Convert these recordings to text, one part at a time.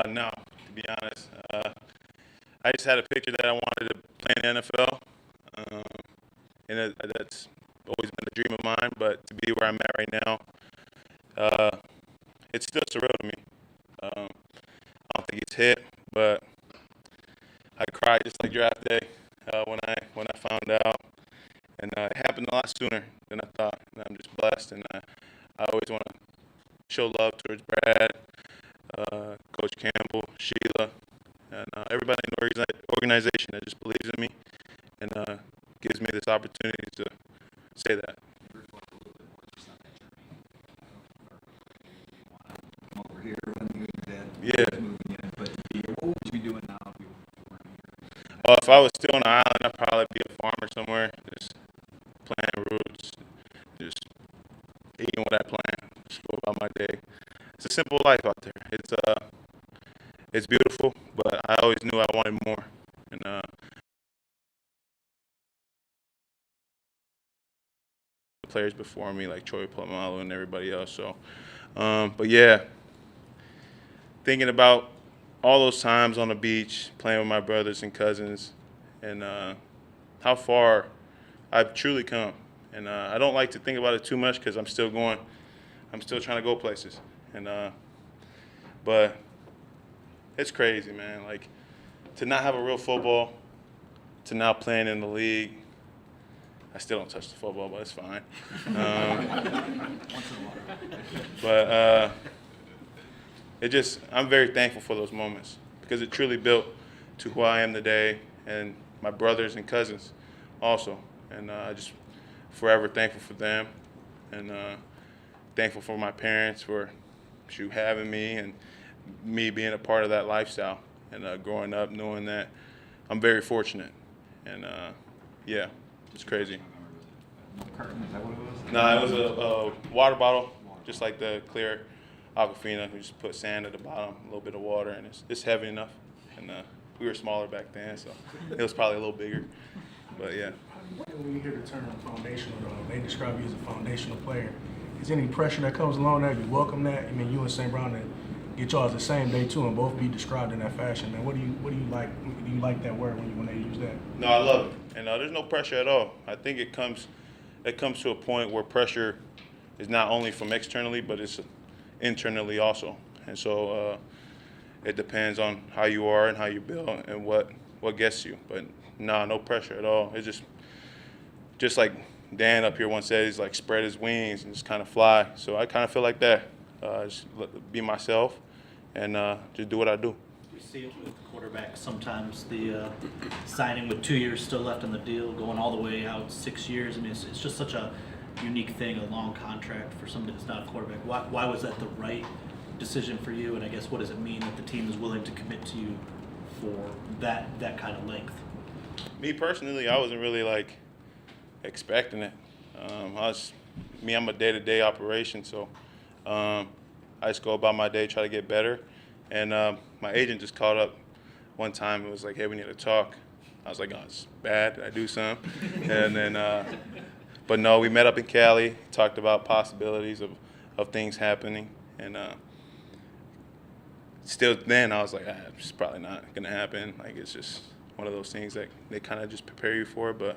No, to be honest. I just had a picture that I wanted to play in the NFL, um, and that's always been a dream of mine. But to be where I'm at right now, uh, it's still surreal to me. I don't think it's hit, but I cried just like draft day when I found out, and it happened a lot sooner than I thought. And I'm just blessed, and I always want to show love towards Brad, Coach Campbell, Sheila, and everybody in the organization that just believes in me and gives me this opportunity to say that. Come over here when you had Yeah. moving in, but what would you be doing now if you weren't here? Well, if I was still on the island, I'd probably be a farmer somewhere, just planting roots, just eating what I plant, just go about my day. It's a simple life out there. It's beautiful, but I always knew I wanted more, and the players before me, like Troy Polamalu and everybody else. So, but yeah, thinking about all those times on the beach, playing with my brothers and cousins, and how far I've truly come. And I don't like to think about it too much because I'm still going. I'm still trying to go places. And but it's crazy, man. Like to not have a real football, to now playing in the league. I still don't touch the football, but it's fine. But I'm very thankful for those moments because it truly built to who I am today, and my brothers and cousins also. And I just forever thankful for them, and thankful for my parents for having me and me being a part of that lifestyle, and growing up knowing that I'm very fortunate. And yeah, it's crazy. Carton, is that what it was? No, it was a water bottle, just like the clear Aquafina. We just put sand at the bottom, a little bit of water, and it's heavy enough. And we were smaller back then, so it was probably a little bigger. But yeah. When you hear the term foundational, they describe you as a foundational player. Is there any pressure that comes along there? You welcome that? I mean, you and St. Brown to get y'all the same day too, and both be described in that fashion. Man, what do you like? Do you like that word when they use that? No, I love it, and there's no pressure at all. I think it comes to a point where pressure is not only from externally, but it's internally also. And so it depends on how you are and how you build and what gets you. But no pressure at all. It's just like Dan up here once said, he's like spread his wings and just kind of fly. So I kind of feel like that. Just be myself and just do what I do. You see it with the quarterback sometimes, the signing with 2 years still left in the deal, going all the way out 6 years. I mean, it's just such a unique thing, a long contract for somebody that's not a quarterback. Why was that the right decision for you? And I guess what does it mean that the team is willing to commit to you for that kind of length? Me personally, I wasn't really like expecting it. I'm a day-to-day operation, so I just go about my day, try to get better. And my agent just called up one time and was like, "Hey, we need to talk." I was like, "Oh, it's bad. Did I do something?" And then, but no, we met up in Cali, talked about possibilities of things happening, and still then I was like, it's probably not gonna happen. Like it's just one of those things that they kind of just prepare you for. But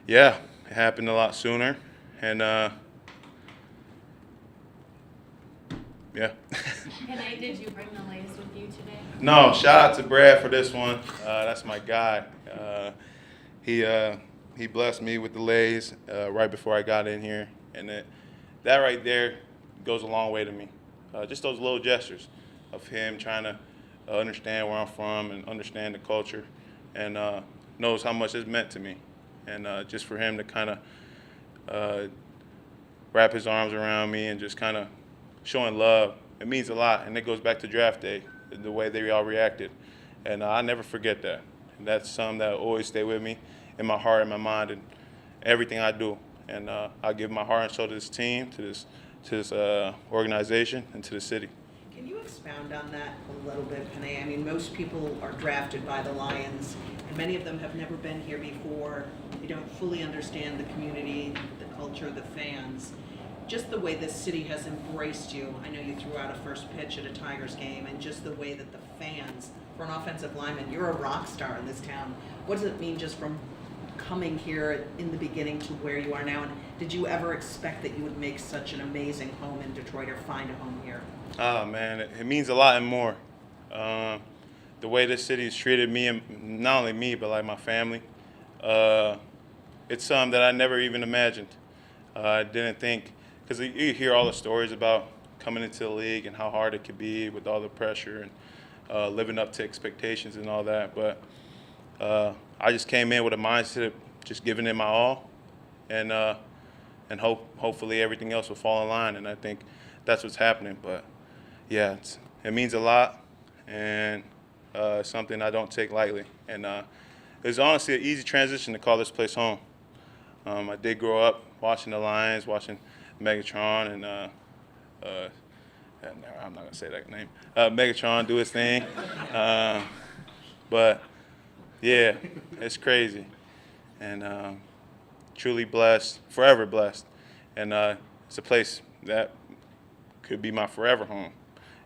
yeah, it happened a lot sooner, and yeah. Penei, did you bring the lace with you today? No, shout out to Brad for this one. That's my guy. He blessed me with the lays right before I got in here, and that right there goes a long way to me. Just those little gestures of him trying to understand where I'm from and understand the culture, and knows how much it's meant to me. And just for him to kind of wrap his arms around me and just kind of showing love, it means a lot. And it goes back to draft day, the way they all reacted. And I never forget that. And that's something that will always stay with me in my heart and my mind and everything I do. And I give my heart and soul to this team, to this organization, and to the city. Can you expound on that a little bit, Penei? I mean, most people are drafted by the Lions, and many of them have never been here before. They don't fully understand the community, the culture, the fans. just the way this city has embraced you. I know you threw out a first pitch at a Tigers game, and just the way that the fans, for an offensive lineman, you're a rock star in this town. What does it mean just from coming here in the beginning to where you are now? And did you ever expect that you would make such an amazing home in Detroit or find a home here? Oh, man, it means a lot and more. The way this city has treated me, and not only me, but like my family, it's something that I never even imagined. I didn't think, because you hear all the stories about coming into the league and how hard it could be with all the pressure and living up to expectations and all that. But I just came in with a mindset of just giving it my all, and hopefully everything else will fall in line. And I think that's what's happening. But yeah, it means a lot, and it's something I don't take lightly. And it's honestly an easy transition to call this place home. I did grow up watching the Lions, watching Megatron, and I'm not gonna say that name. Megatron do his thing, but yeah, it's crazy, and truly blessed, forever blessed, and it's a place that could be my forever home,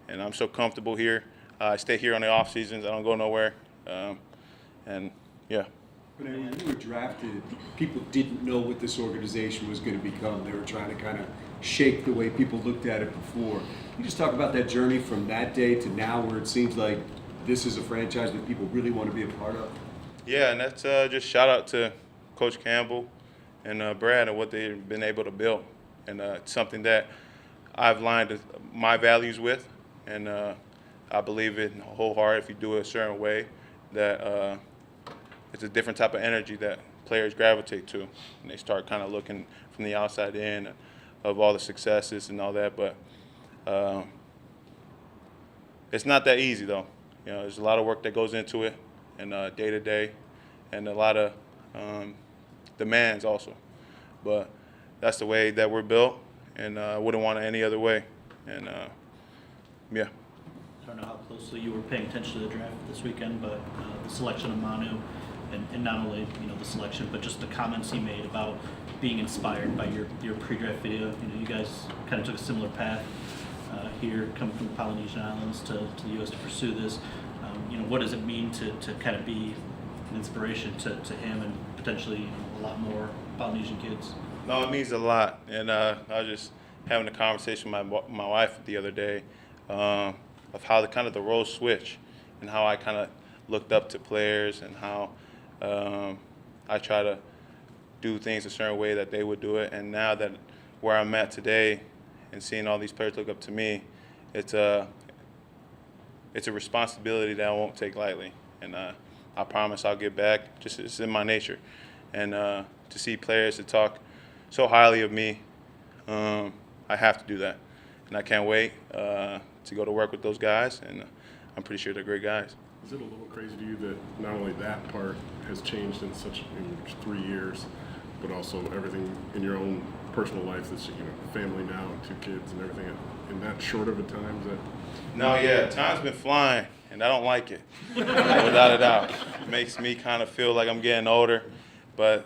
and I'm so comfortable here. I stay here on the off seasons. I don't go nowhere, and yeah. When you were drafted, people didn't know what this organization was going to become. They were trying to kind of shake the way people looked at it before. Can you just talk about that journey from that day to now, where it seems like this is a franchise that people really want to be a part of? Yeah, and that's just shout out to Coach Campbell and Brad and what they've been able to build, and it's something that I've aligned my values with, and I believe it wholeheartedly. If you do it a certain way, that it's a different type of energy that players gravitate to, and they start kind of looking from the outside in of all the successes and all that. But it's not that easy, though. You know, there's a lot of work that goes into it, and day to day, and a lot of demands also. But that's the way that we're built, and I wouldn't want it any other way. And yeah. I don't know how closely you were paying attention to the draft this weekend, but the selection of Manu, and not only the selection, but just the comments he made about being inspired by your pre-draft video. You guys kind of took a similar path here, coming from the Polynesian Islands to the U.S. to pursue this. What does it mean to kind of be an inspiration to him and potentially a lot more Polynesian kids? No, it means a lot, and I was just having a conversation with my wife the other day of how the roles switch, and how I kind of looked up to players, and how I try to do things a certain way that they would do it. And now that where I'm at today, and seeing all these players look up to me, it's a responsibility that I won't take lightly. And I promise I'll get back. Just it's in my nature, and to see players to talk so highly of me, I have to do that, and I can't wait to go to work with those guys, and I'm pretty sure they're great guys. Is it a little crazy to you that not only that part has changed in 3 years, but also everything in your own personal life, that's family now and 2 kids and everything in that short of a time? No, yeah, time's been flying, and I don't like it, without a doubt. It makes me kind of feel like I'm getting older, but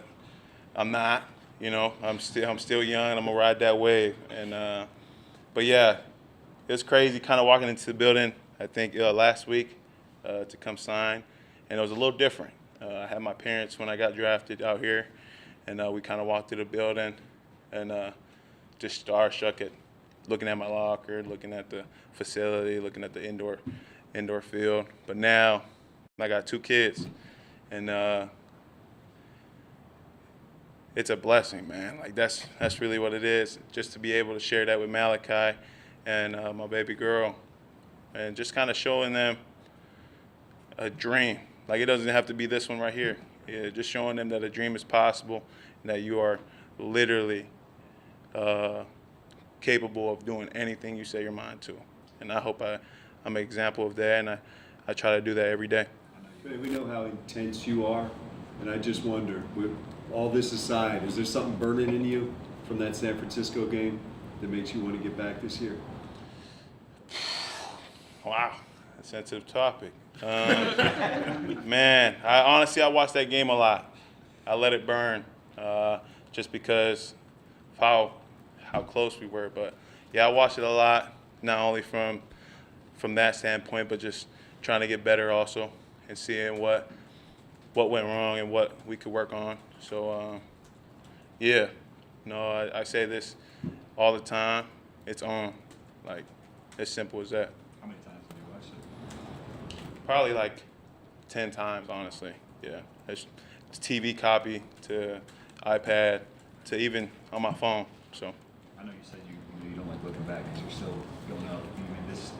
I'm not. I'm still young, and I'm gonna ride that wave. And but yeah, it's crazy kind of walking into the building. I think last week to come sign, and it was a little different. I had my parents when I got drafted out here, and we kind of walked through the building, and just starstruck at looking at my locker, looking at the facility, looking at the indoor field. But now I got 2 kids, and it's a blessing, man. Like that's really what it is. Just to be able to share that with Malachi and my baby girl, and just kind of showing them a dream. Like it doesn't have to be this one right here. Yeah, just showing them that a dream is possible, and that you are literally capable of doing anything you set your mind to. And I hope I'm an example of that, and I try to do that every day. We know how intense you are, and I just wonder, with all this aside, is there something burning in you from that San Francisco game that makes you want to get back this year? Wow, a sensitive topic. Man, I watched that game a lot. I let it burn, just because of how close we were. But yeah, I watched it a lot, not only from that standpoint, but just trying to get better also and seeing what went wrong and what we could work on. So yeah, no, I say this all the time. It's on, like as simple as that. How many times have you watched it? Probably like 10 times, honestly. Yeah, it's TV copy to iPad to even on my phone. So I know you said you don't like looking back because you're still going up. I mean, this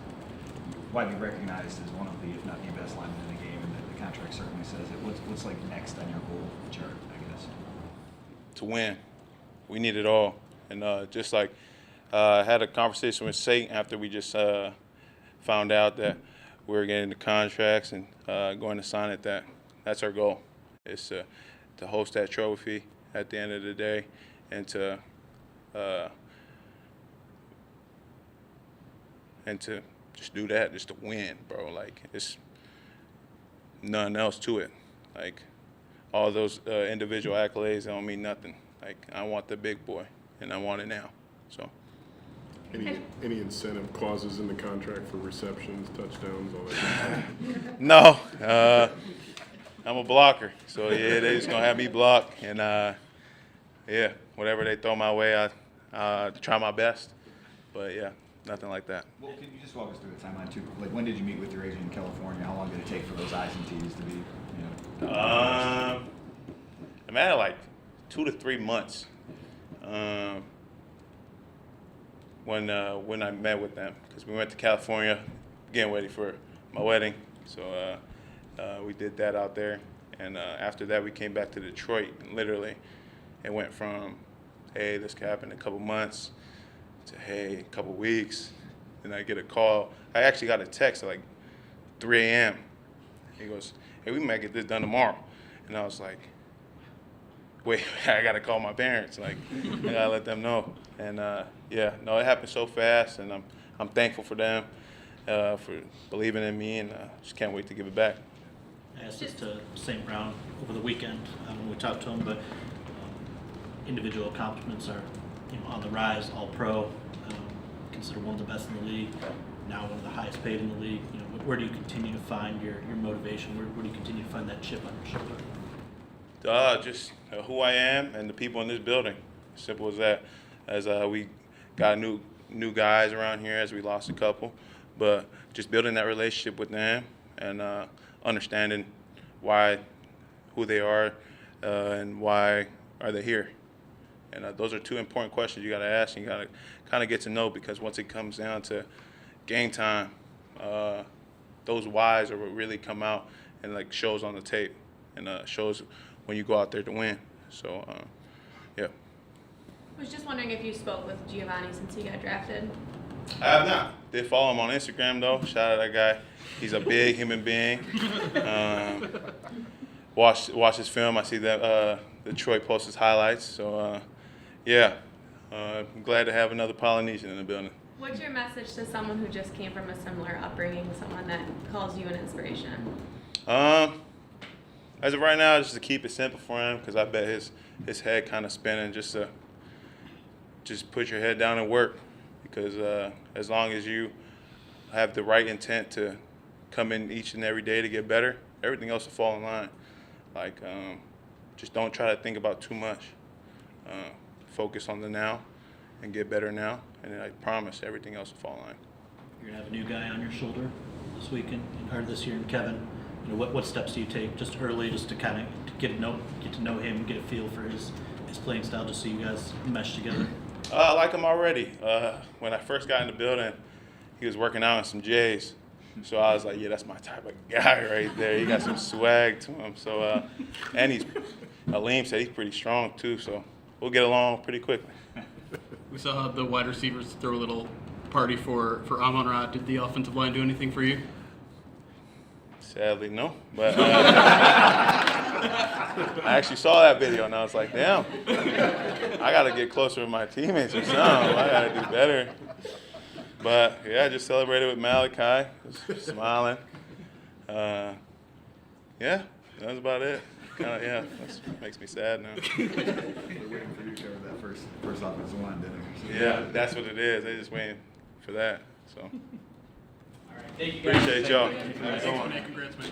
widely recognized as one of the, if not the best lineman in the game, and the contract certainly says it. What's like next on your goal chart, I guess? to win, we need it all. And just like I had a conversation with Satan after we just found out that we were getting the contracts and going to sign it. That's our goal. Is to host that trophy at the end of the day, and to just do that, just to win, bro. Like, it's nothing else to it. Like, all those individual accolades don't mean nothing. Like, I want the big boy, and I want it now. So. Any incentive clauses in the contract for receptions, touchdowns, all that good stuff? No, I'm a blocker, so yeah, they just gonna have me block, and yeah, whatever they throw my way, I try my best. But yeah, nothing like that. Well, can you just walk us through the timeline too? Like, when did you meet with your agent in California? How long did it take for those I's and T's to be, done? I'm at like 2 to 3 months. When I met with them, because we went to California, getting ready for my wedding. So we did that out there, and after that we came back to Detroit. And literally, it went from, hey, this could happen in a couple months, to hey, a couple weeks. Then I get a call. I actually got a text at like 3 a.m. He goes, hey, we might get this done tomorrow. And I was like, wait, I gotta call my parents. Like, I gotta let them know. And yeah, no, it happened so fast, and I'm thankful for them for believing in me, and just can't wait to give it back. I asked this to St. Brown over the weekend when we talked to him, but individual accomplishments are on the rise. All pro, considered one of the best in the league, now one of the highest paid in the league. Where do you continue to find your motivation? Where do you continue to find that chip on your shoulder? Just who I am and the people in this building. Simple as that. As we got new guys around here, as we lost a couple, but just building that relationship with them and understanding who they are, and why are they here. And those are two important questions you got to ask, and you got to kind of get to know, because once it comes down to game time, those whys are what really come out and like shows on the tape, and shows when you go out there to win. So, yeah. I was just wondering if you spoke with Giovani since he got drafted. I have not. Did follow him on Instagram though. Shout out that guy. He's a big human being. Watch his film. I see that Detroit posts his highlights. So yeah, I'm glad to have another Polynesian in the building. What's your message to someone who just came from a similar upbringing, someone that calls you an inspiration? As of right now, just to keep it simple for him, because I bet his head kind of spinning. Just put your head down and work, because as long as you have the right intent to come in each and every day to get better, everything else will fall in line. Like, just don't try to think about too much. Focus on the now and get better now, and I promise everything else will fall in line. You're gonna have a new guy on your shoulder this weekend, or this year, in Kevin. What steps do you take just early, just to kind of get to know him, get a feel for his playing style, just so you guys mesh together? I like him already. When I first got in the building, he was working out in some J's. So I was like, yeah, that's my type of guy right there. He got some swag to him. So, and Aleem said he's pretty strong too. So we'll get along pretty quickly. We saw the wide receivers throw a little party for Amon-Ra. Did the offensive line do anything for you? Sadly, no. But I actually saw that video, and I was like, damn, I got to get closer to my teammates or something. I got to do better. But, yeah, I just celebrated with Malachi, just smiling. Yeah, that was about it. Yeah, that makes me sad now. They're waiting for you to cover that first offensive line, didn't they? Yeah, that's what it is. They just waiting for that. So Thank you guys. appreciate y'all. Thanks, Penei. Congrats, man.